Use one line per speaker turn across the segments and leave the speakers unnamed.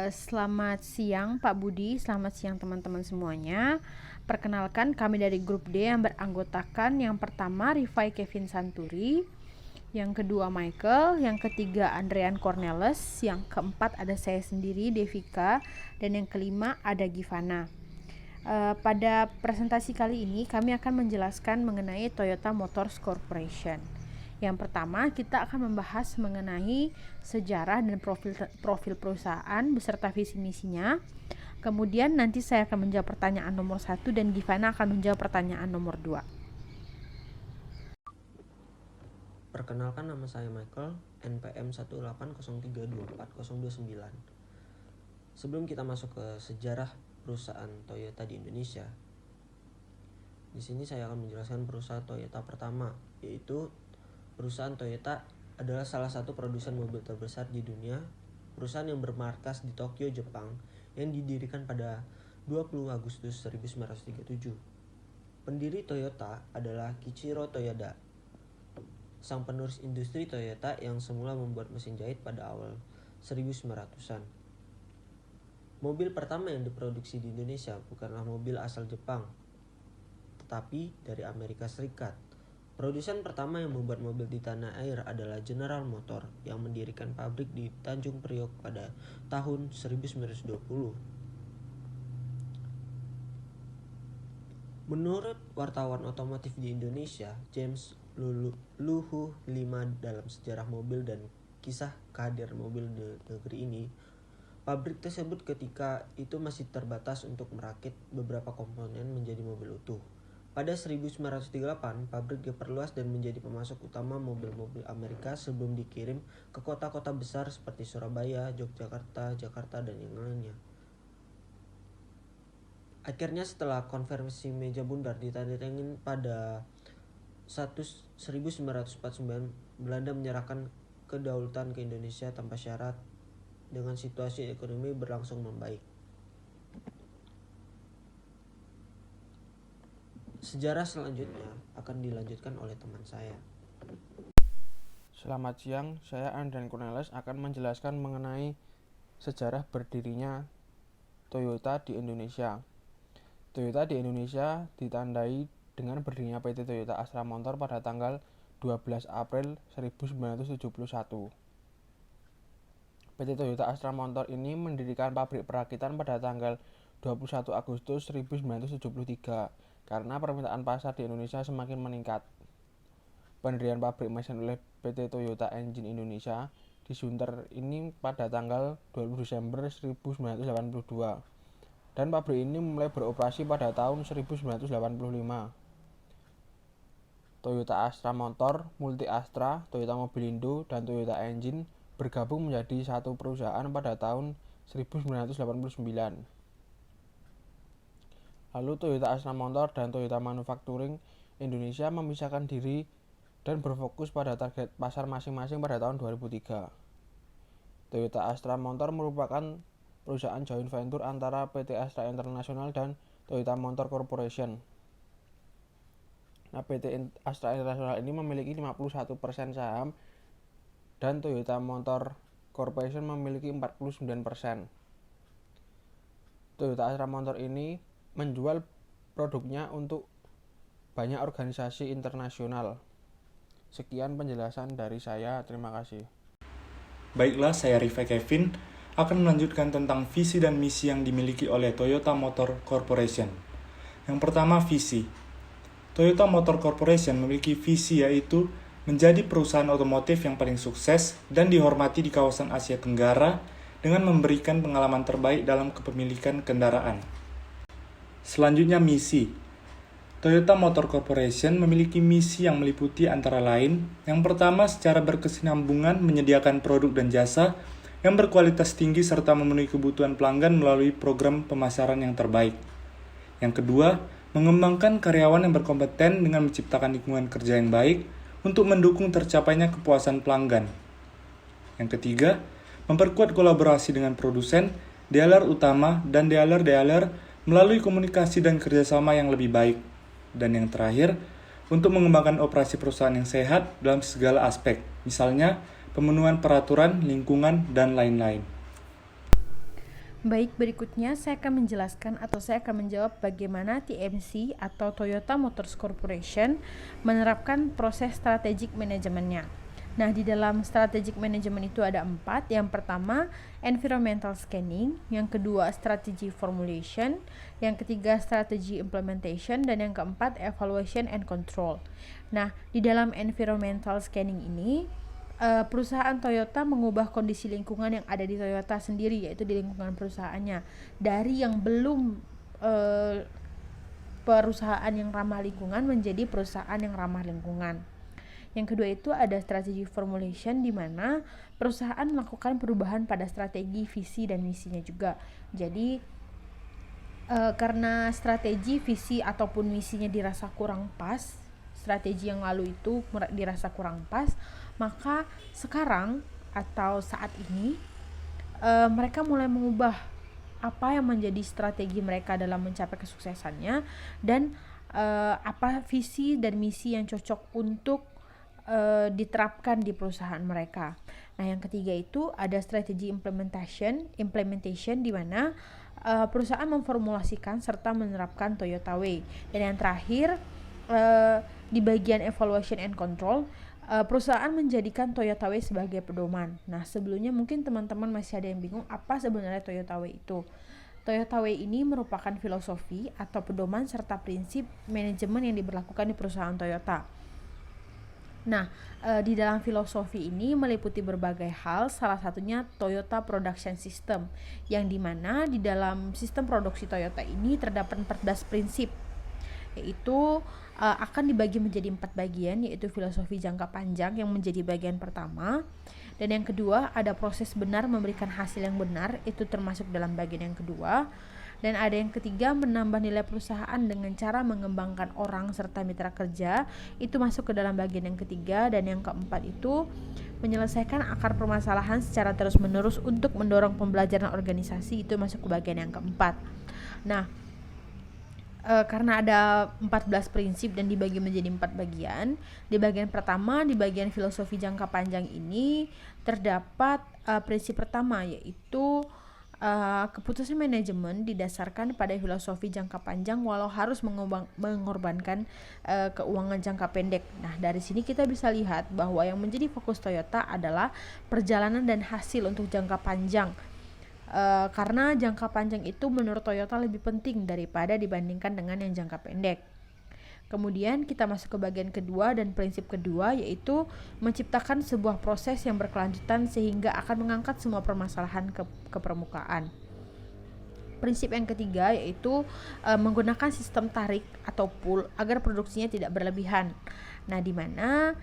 Selamat siang Pak Budi, selamat siang teman-teman semuanya. Perkenalkan, kami dari grup D yang beranggotakan yang pertama Rifai Kevin Santuri, yang kedua Michael, yang ketiga Andrean Cornelis, yang keempat ada saya sendiri Devika, dan yang kelima ada Givana. Pada presentasi kali ini kami akan menjelaskan mengenai Toyota Motors Corporation. Yang pertama, kita akan membahas mengenai sejarah dan profil perusahaan beserta visi misinya. Kemudian nanti saya akan menjawab pertanyaan nomor 1 dan Givana akan menjawab pertanyaan nomor 2.
Perkenalkan, nama saya Michael, NPM 180324029. Sebelum kita masuk ke sejarah perusahaan Toyota di Indonesia, di sini saya akan menjelaskan perusahaan Toyota pertama, yaitu perusahaan Toyota adalah salah satu produsen mobil terbesar di dunia, perusahaan yang bermarkas di Tokyo, Jepang, yang didirikan pada 20 Agustus 1937. Pendiri Toyota adalah Kiichiro Toyoda, sang penerus industri Toyota yang semula membuat mesin jahit pada awal 1900-an. Mobil pertama yang diproduksi di Indonesia bukanlah mobil asal Jepang, tetapi dari Amerika Serikat. Produsen pertama yang membuat mobil di tanah air adalah General Motor yang mendirikan pabrik di Tanjung Priok pada tahun 1920. Menurut wartawan otomotif di Indonesia, James Luhu 5 dalam sejarah mobil dan kisah kehadiran mobil di negeri ini, pabrik tersebut ketika itu masih terbatas untuk merakit beberapa komponen menjadi mobil utuh. Pada 1938, pabrik diperluas dan menjadi pemasok utama mobil-mobil Amerika sebelum dikirim ke kota-kota besar seperti Surabaya, Yogyakarta, Jakarta, dan yang lainnya. Akhirnya setelah konferensi meja bundar ditandatangani pada 1949, Belanda menyerahkan kedaulatan ke Indonesia tanpa syarat dengan situasi ekonomi berlangsung membaik. Sejarah selanjutnya akan dilanjutkan oleh teman saya.
Selamat siang, saya Andrean Cornelis akan menjelaskan mengenai sejarah berdirinya Toyota di Indonesia. Toyota di Indonesia ditandai dengan berdirinya PT Toyota Astra Motor pada tanggal 12 April 1971. PT Toyota Astra Motor ini mendirikan pabrik perakitan pada tanggal 21 Agustus 1973 karena permintaan pasar di Indonesia semakin meningkat. Pendirian pabrik mesin oleh PT Toyota Engine Indonesia di Sunter ini pada tanggal 20 Desember 1982 dan pabrik ini mulai beroperasi pada tahun 1985. Toyota Astra Motor, Multi Astra, Toyota Mobilindo, dan Toyota Engine bergabung menjadi satu perusahaan pada tahun 1989. Lalu Toyota Astra Motor dan Toyota Manufacturing Indonesia memisahkan diri dan berfokus pada target pasar masing-masing pada tahun 2003. Toyota Astra Motor merupakan perusahaan joint venture antara PT Astra International dan Toyota Motor Corporation. PT Astra International ini memiliki 51% saham dan Toyota Motor Corporation memiliki 49%. Toyota Astra Motor ini menjual produknya untuk banyak organisasi internasional. Sekian penjelasan dari saya, terima kasih.
Baiklah, saya Rifai Kevin akan melanjutkan tentang visi dan misi yang dimiliki oleh Toyota Motor Corporation. Yang pertama, visi. Toyota Motor Corporation memiliki visi yaitu menjadi perusahaan otomotif yang paling sukses dan dihormati di kawasan Asia Tenggara dengan memberikan pengalaman terbaik dalam kepemilikan kendaraan. Selanjutnya, misi. Toyota Motor Corporation memiliki misi yang meliputi antara lain, yang pertama secara berkesinambungan menyediakan produk dan jasa yang berkualitas tinggi serta memenuhi kebutuhan pelanggan melalui program pemasaran yang terbaik. Yang kedua, mengembangkan karyawan yang berkompeten dengan menciptakan lingkungan kerja yang baik untuk mendukung tercapainya kepuasan pelanggan. Yang ketiga, memperkuat kolaborasi dengan produsen, dealer utama, dan dealer-dealer melalui komunikasi dan kerjasama yang lebih baik. Dan yang terakhir, untuk mengembangkan operasi perusahaan yang sehat dalam segala aspek, misalnya pemenuhan peraturan, lingkungan, dan lain-lain.
Baik, berikutnya saya akan menjelaskan atau saya akan menjawab bagaimana TMC atau Toyota Motors Corporation menerapkan proses strategic manajemennya. Nah, di dalam strategic management itu ada 4. Yang pertama, environmental scanning. Yang kedua, strategy formulation. Yang ketiga, strategy implementation. Dan yang keempat, evaluation and control. Nah, di dalam environmental scanning ini, perusahaan Toyota mengubah kondisi lingkungan yang ada di Toyota sendiri, yaitu di lingkungan perusahaannya, dari yang belum perusahaan yang ramah lingkungan menjadi perusahaan yang ramah lingkungan. Yang kedua itu ada strategi formulation, di mana perusahaan melakukan perubahan pada strategi, visi, dan misinya juga. Jadi karena strategi, visi, ataupun misinya dirasa kurang pas, strategi yang lalu itu dirasa kurang pas, maka sekarang atau saat ini mereka mulai mengubah apa yang menjadi strategi mereka dalam mencapai kesuksesannya, dan apa visi dan misi yang cocok untuk diterapkan di perusahaan mereka. Nah, yang ketiga itu ada strategi implementation, di mana perusahaan memformulasikan serta menerapkan Toyota Way. Dan yang terakhir di bagian evaluation and control, perusahaan menjadikan Toyota Way sebagai pedoman. Nah, sebelumnya mungkin teman-teman masih ada yang bingung apa sebenarnya Toyota Way itu. Toyota Way ini merupakan filosofi atau pedoman serta prinsip manajemen yang diberlakukan di perusahaan Toyota. Nah, di dalam filosofi ini meliputi berbagai hal, salah satunya Toyota Production System, yang dimana di dalam sistem produksi Toyota ini terdapat 14 prinsip, yaitu akan dibagi menjadi 4 bagian, yaitu filosofi jangka panjang yang menjadi bagian pertama, dan yang kedua ada proses benar memberikan hasil yang benar, itu termasuk dalam bagian yang kedua, dan ada yang ketiga menambah nilai perusahaan dengan cara mengembangkan orang serta mitra kerja, itu masuk ke dalam bagian yang ketiga, dan yang keempat itu menyelesaikan akar permasalahan secara terus-menerus untuk mendorong pembelajaran organisasi, itu masuk ke bagian yang keempat. Nah, karena ada 14 prinsip dan dibagi menjadi 4 bagian. Di bagian pertama, di bagian filosofi jangka panjang ini terdapat prinsip pertama, yaitu keputusan manajemen didasarkan pada filosofi jangka panjang walau harus mengorbankan keuangan jangka pendek. Nah, dari sini kita bisa lihat bahwa yang menjadi fokus Toyota adalah perjalanan dan hasil untuk jangka panjang. Karena jangka panjang itu menurut Toyota lebih penting daripada dibandingkan dengan yang jangka pendek. Kemudian kita masuk ke bagian kedua dan prinsip kedua, yaitu menciptakan sebuah proses yang berkelanjutan sehingga akan mengangkat semua permasalahan ke permukaan. Prinsip yang ketiga yaitu menggunakan sistem tarik atau pull agar produksinya tidak berlebihan. Nah, di mana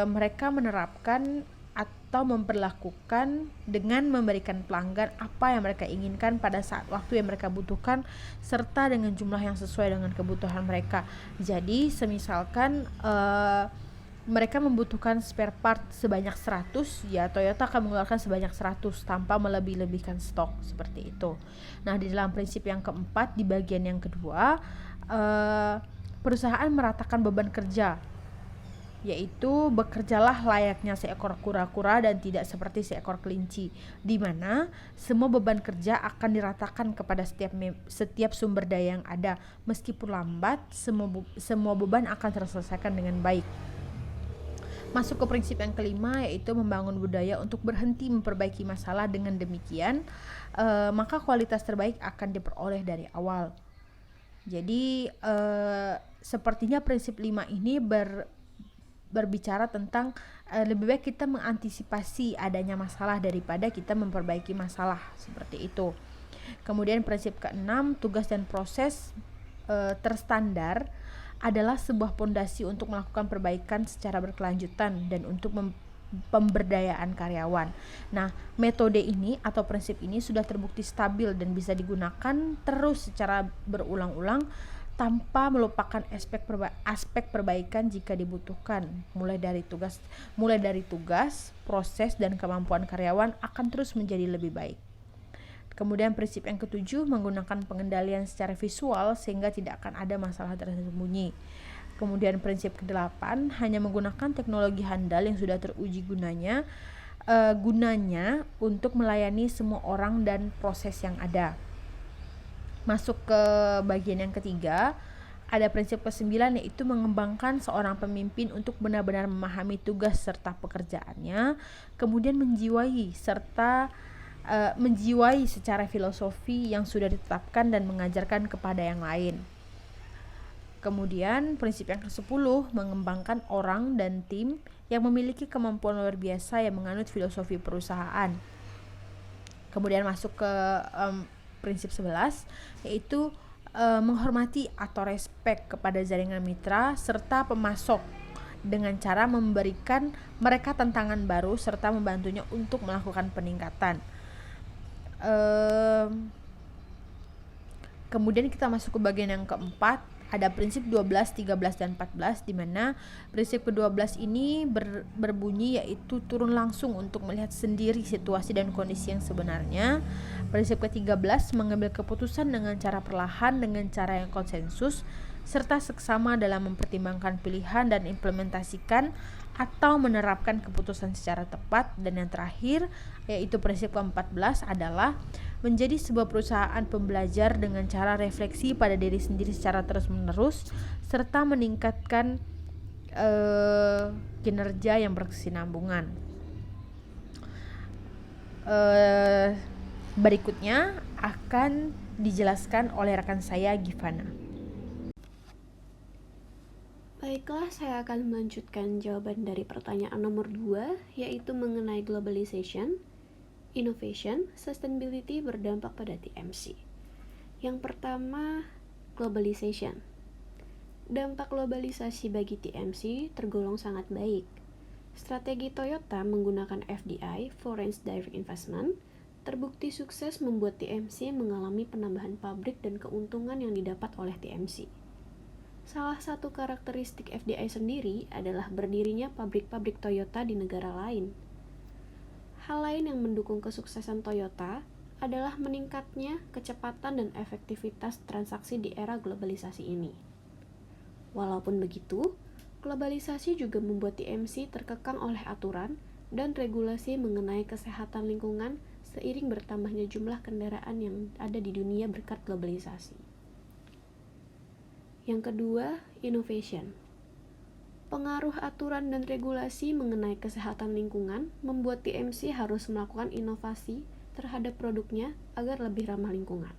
mereka menerapkan atau memperlakukan dengan memberikan pelanggan apa yang mereka inginkan pada saat waktu yang mereka butuhkan serta dengan jumlah yang sesuai dengan kebutuhan mereka. Jadi semisalkan mereka membutuhkan spare part sebanyak 100, ya Toyota akan mengeluarkan sebanyak 100 tanpa melebih-lebihkan stok, seperti itu. Nah, di dalam prinsip yang keempat, di bagian yang kedua, perusahaan meratakan beban kerja, yaitu bekerjalah layaknya seekor kura-kura dan tidak seperti seekor kelinci, di mana semua beban kerja akan diratakan kepada setiap sumber daya yang ada. Meskipun lambat, semua beban akan terselesaikan dengan baik. Masuk ke prinsip yang kelima, yaitu membangun budaya untuk berhenti memperbaiki masalah. Dengan demikian, maka kualitas terbaik akan diperoleh dari awal. Jadi sepertinya prinsip 5 ini berbicara tentang lebih baik kita mengantisipasi adanya masalah daripada kita memperbaiki masalah, seperti itu. Kemudian prinsip ke-6, tugas dan proses terstandar adalah sebuah pondasi untuk melakukan perbaikan secara berkelanjutan dan untuk pemberdayaan karyawan. Nah, metode ini atau prinsip ini sudah terbukti stabil dan bisa digunakan terus secara berulang-ulang tanpa melupakan aspek perbaikan jika dibutuhkan. Mulai dari tugas, proses dan kemampuan karyawan akan terus menjadi lebih baik. Kemudian prinsip yang ke-7, menggunakan pengendalian secara visual sehingga tidak akan ada masalah tersembunyi. Kemudian prinsip ke-8, hanya menggunakan teknologi handal yang sudah teruji gunanya gunanya untuk melayani semua orang dan proses yang ada. Masuk ke bagian yang ketiga, ada prinsip ke-9 yaitu mengembangkan seorang pemimpin untuk benar-benar memahami tugas serta pekerjaannya, kemudian menjiwai secara filosofi yang sudah ditetapkan dan mengajarkan kepada yang lain. Kemudian prinsip yang ke-10, mengembangkan orang dan tim yang memiliki kemampuan luar biasa yang menganut filosofi perusahaan. Kemudian masuk ke prinsip 11 yaitu menghormati atau respect kepada jaringan mitra serta pemasok dengan cara memberikan mereka tantangan baru serta membantunya untuk melakukan peningkatan. Kemudian kita masuk ke bagian yang keempat, ada prinsip 12, 13, dan 14, di mana prinsip ke-12 ini berbunyi yaitu turun langsung untuk melihat sendiri situasi dan kondisi yang sebenarnya. Prinsip ke-13, mengambil keputusan dengan cara perlahan, dengan cara yang konsensus, serta seksama dalam mempertimbangkan pilihan dan implementasikan atau menerapkan keputusan secara tepat. Dan yang terakhir, yaitu prinsip ke-14 adalah menjadi sebuah perusahaan pembelajar dengan cara refleksi pada diri sendiri secara terus-menerus serta meningkatkan kinerja yang berkesinambungan. Berikutnya akan dijelaskan oleh rekan saya Givana.
Baiklah, saya akan melanjutkan jawaban dari pertanyaan nomor 2, yaitu mengenai globalization, innovation, sustainability berdampak pada TMC. Yang pertama, globalization. Dampak globalisasi bagi TMC tergolong sangat baik. Strategi Toyota menggunakan FDI, Foreign Direct Investment, terbukti sukses membuat TMC mengalami penambahan pabrik dan keuntungan yang didapat oleh TMC. Salah satu karakteristik FDI sendiri adalah berdirinya pabrik-pabrik Toyota di negara lain. Hal lain yang mendukung kesuksesan Toyota adalah meningkatnya kecepatan dan efektivitas transaksi di era globalisasi ini. Walaupun begitu, globalisasi juga membuat TMC terkekang oleh aturan dan regulasi mengenai kesehatan lingkungan seiring bertambahnya jumlah kendaraan yang ada di dunia berkat globalisasi. Yang kedua, innovation. Pengaruh aturan dan regulasi mengenai kesehatan lingkungan membuat TMC harus melakukan inovasi terhadap produknya agar lebih ramah lingkungan.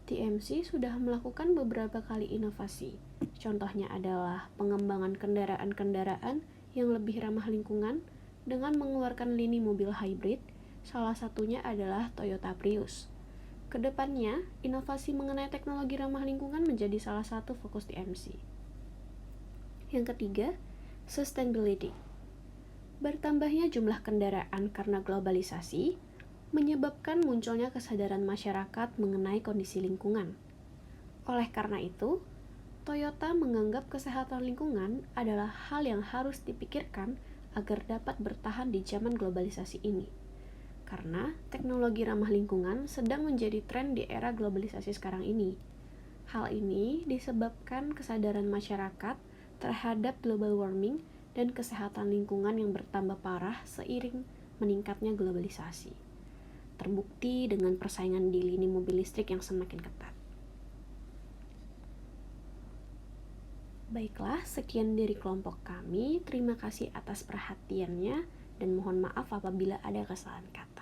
TMC sudah melakukan beberapa kali inovasi. Contohnya adalah pengembangan kendaraan-kendaraan yang lebih ramah lingkungan dengan mengeluarkan lini mobil hybrid, salah satunya adalah Toyota Prius. Kedepannya, inovasi mengenai teknologi ramah lingkungan menjadi salah satu fokus TMC. Yang ketiga, sustainability. Bertambahnya jumlah kendaraan karena globalisasi menyebabkan munculnya kesadaran masyarakat mengenai kondisi lingkungan. Oleh karena itu, Toyota menganggap kesehatan lingkungan adalah hal yang harus dipikirkan agar dapat bertahan di zaman globalisasi ini. Karena teknologi ramah lingkungan sedang menjadi tren di era globalisasi sekarang ini. Hal ini disebabkan kesadaran masyarakat terhadap global warming dan kesehatan lingkungan yang bertambah parah seiring meningkatnya globalisasi. Terbukti dengan persaingan di lini mobil listrik yang semakin ketat. Baiklah, sekian dari kelompok kami. Terima kasih atas perhatiannya dan mohon maaf apabila ada kesalahan kata.